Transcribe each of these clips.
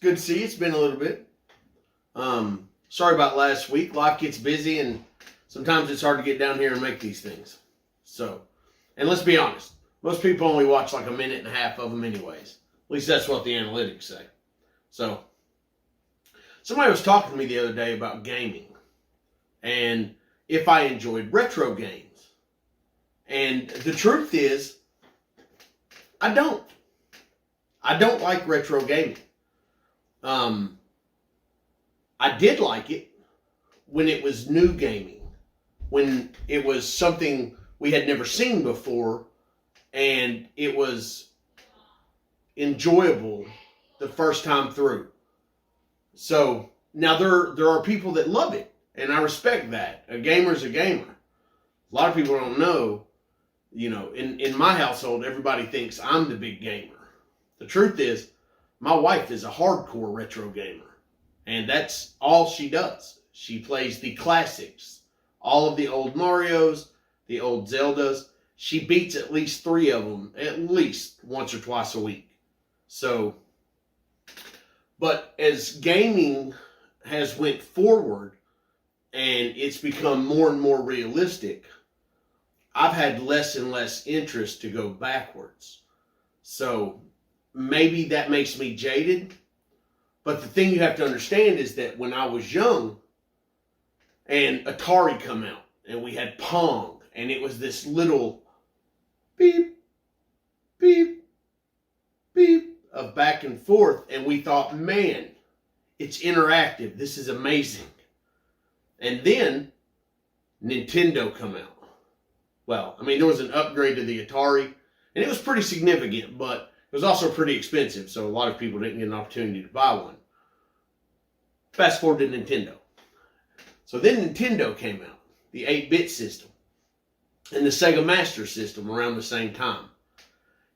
good to see you. It's been a little bit. Sorry about last week. Life gets busy, and sometimes it's hard to get down here and make these things. So, and let's be honest, most people only watch like a minute and a half of them anyways. At least that's what the analytics say. So, somebody was talking to me the other day about gaming and if I enjoyed retro games. And the truth is, I don't. I don't like retro gaming. I did like it when it was new gaming, when it was something we had never seen before, and it was enjoyable the first time through. So now there are people that love it, and I respect that. A gamer's a gamer. A lot of people don't know, in my household, everybody thinks I'm the big gamer. The truth is, my wife is a hardcore retro gamer. And that's all she does. She plays the classics. All of the old Marios, the old Zeldas. She beats at least 3 of them at least once or twice a week. So, but as gaming has went forward and it's become more and more realistic, I've had less and less interest to go backwards. So maybe that makes me jaded. But the thing you have to understand is that when I was young and Atari come out and we had Pong and it was this little beep, beep, beep of back and forth, and we thought, man, it's interactive. This is amazing. And then Nintendo come out. Well, there was an upgrade to the Atari, and it was pretty significant, but it was also pretty expensive, so a lot of people didn't get an opportunity to buy one. Fast forward to Nintendo. So then Nintendo came out, the 8-bit system, and the Sega Master System around the same time.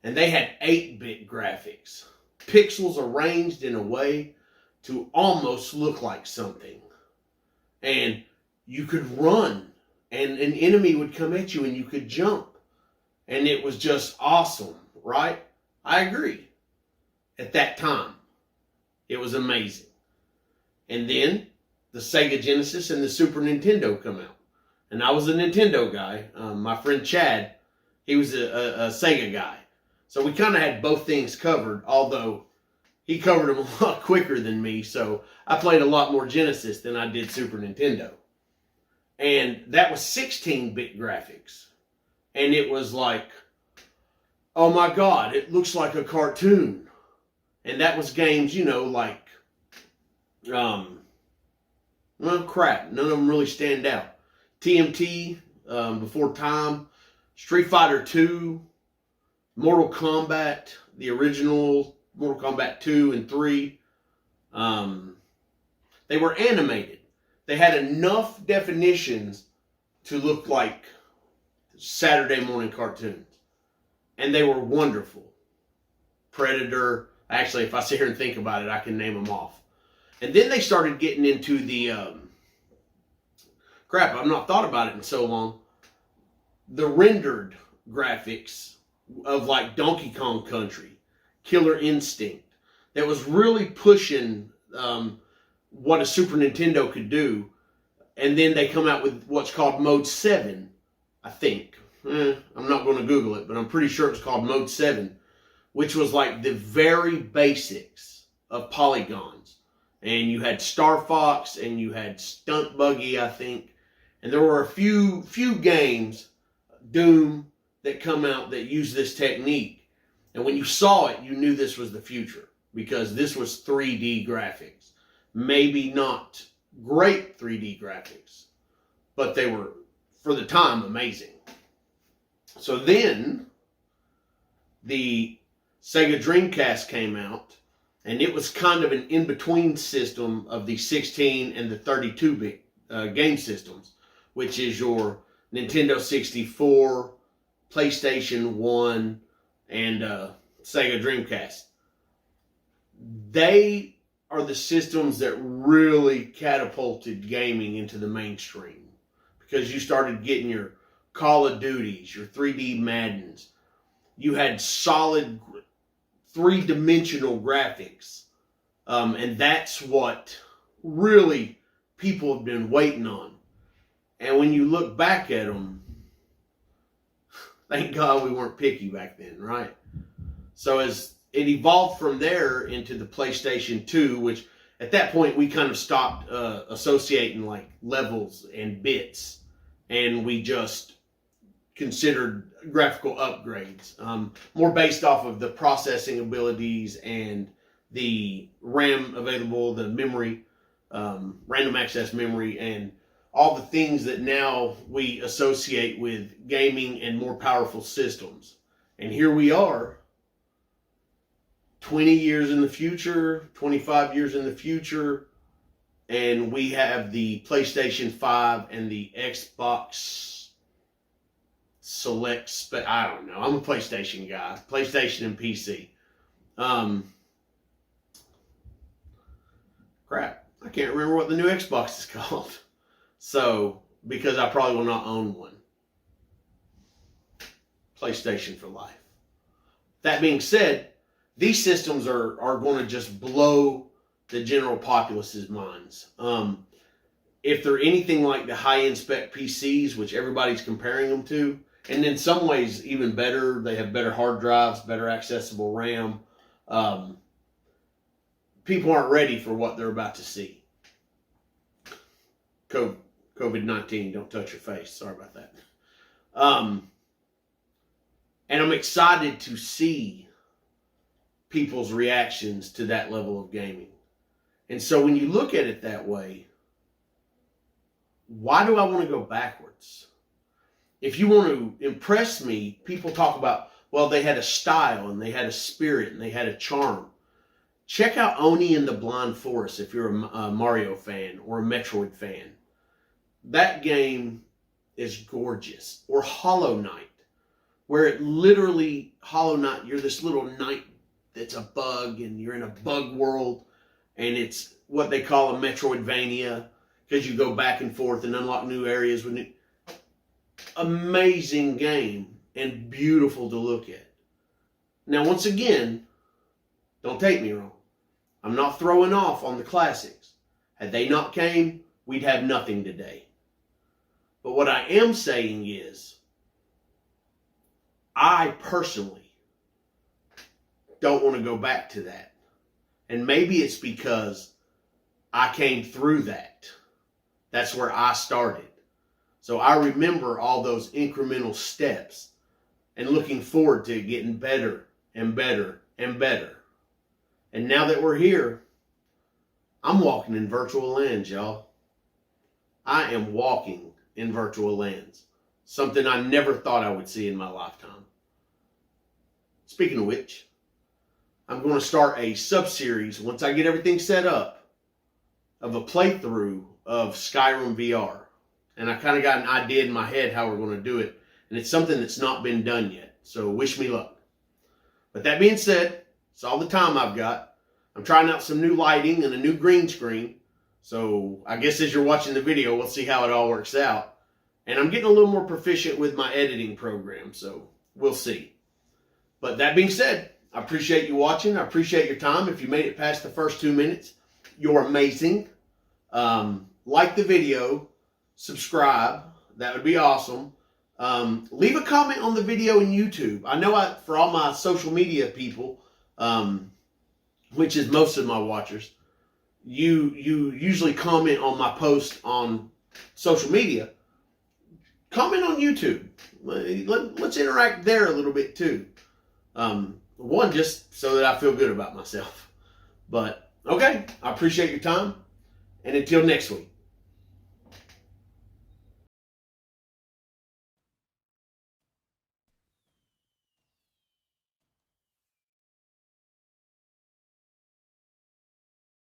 And they had 8-bit graphics, pixels arranged in a way to almost look like something. And you could run, and an enemy would come at you, and you could jump. And it was just awesome, right? I agree. At that time, it was amazing. And then the Sega Genesis and the Super Nintendo come out. And I was a Nintendo guy. My friend Chad, he was a Sega guy. So we kind of had both things covered, although he covered them a lot quicker than me. So I played a lot more Genesis than I did Super Nintendo. And that was 16-bit graphics. And it was like, oh my God, it looks like a cartoon. And that was games, like, well, crap, none of them really stand out. TMT, Before Time, Street Fighter 2, Mortal Kombat, the original Mortal Kombat 2 and 3. They were animated. They had enough definitions to look like Saturday morning cartoons. And they were wonderful. Predator. Actually, if I sit here and think about it, I can name them off. And then they started getting into the... crap, I've not thought about it in so long. The rendered graphics of like Donkey Kong Country, Killer Instinct. That was really pushing what a Super Nintendo could do. And then they come out with what's called Mode 7, I think. I'm not going to Google it, but I'm pretty sure it's called Mode 7, which was like the very basics of polygons. And you had Star Fox, and you had Stunt Buggy, I think. And there were a few games, Doom, that come out that use this technique. And when you saw it, you knew this was the future, because this was 3D graphics. Maybe not great 3D graphics, but they were, for the time, amazing. So then, the Sega Dreamcast came out, and it was kind of an in-between system of the 16 and the 32-bit game systems, which is your Nintendo 64, PlayStation 1, and Sega Dreamcast. They are the systems that really catapulted gaming into the mainstream, because you started getting your Call of Duties, your 3D Maddens. You had solid 3-dimensional graphics And that's what really people have been waiting on. And when you look back at them, thank God we weren't picky back then, right? So as it evolved from there into the PlayStation 2, which at that point we kind of stopped associating like levels and bits, and we just considered graphical upgrades, more based off of the processing abilities and the RAM available, the memory, random access memory, and all the things that now we associate with gaming and more powerful systems. And here we are, 20 years in the future, 25 years in the future, and we have the PlayStation 5 and the Xbox Select, but I don't know. I'm a PlayStation guy. PlayStation and PC. Crap. I can't remember what the new Xbox is called. So, because I probably will not own one. PlayStation for life. That being said, these systems are going to just blow the general populace's minds. If they're anything like the high-end spec PCs, which everybody's comparing them to, and in some ways even better, they have better hard drives, better accessible RAM. People aren't ready for what they're about to see. COVID-19, don't touch your face. Sorry about that. And I'm excited to see people's reactions to that level of gaming. And so when you look at it that way, why do I want to go backwards? If you want to impress me, people talk about, well, they had a style and they had a spirit and they had a charm. Check out Oni and the Blind Forest if you're a Mario fan or a Metroid fan. That game is gorgeous. Or Hollow Knight, where it literally, Hollow Knight, you're this little knight that's a bug and you're in a bug world, and it's what they call a Metroidvania because you go back and forth and unlock new areas with new. Amazing game and beautiful to look at. Now, once again, don't take me wrong. I'm not throwing off on the classics. Had they not came, we'd have nothing today. But what I am saying is, I personally don't want to go back to that. And maybe it's because I came through that. That's where I started. So I remember all those incremental steps and looking forward to getting better and better and better. And now that we're here, I'm walking in virtual lands, y'all. I am walking in virtual lands. Something I never thought I would see in my lifetime. Speaking of which, I'm going to start a sub-series once I get everything set up of a playthrough of Skyrim VR. And I kind of got an idea in my head how we're going to do it. And it's something that's not been done yet. So wish me luck. But that being said, it's all the time I've got. I'm trying out some new lighting and a new green screen. So I guess as you're watching the video, we'll see how it all works out. And I'm getting a little more proficient with my editing program. So we'll see. But that being said, I appreciate you watching. I appreciate your time. If you made it past the first 2 minutes, you're amazing. Like the video. Subscribe. That would be awesome. Leave a comment on the video in YouTube. I know for all my social media people, which is most of my watchers, you usually comment on my post on social media. Comment on YouTube. Let's interact there a little bit too. One, just so that I feel good about myself. But, okay, I appreciate your time. And until next week.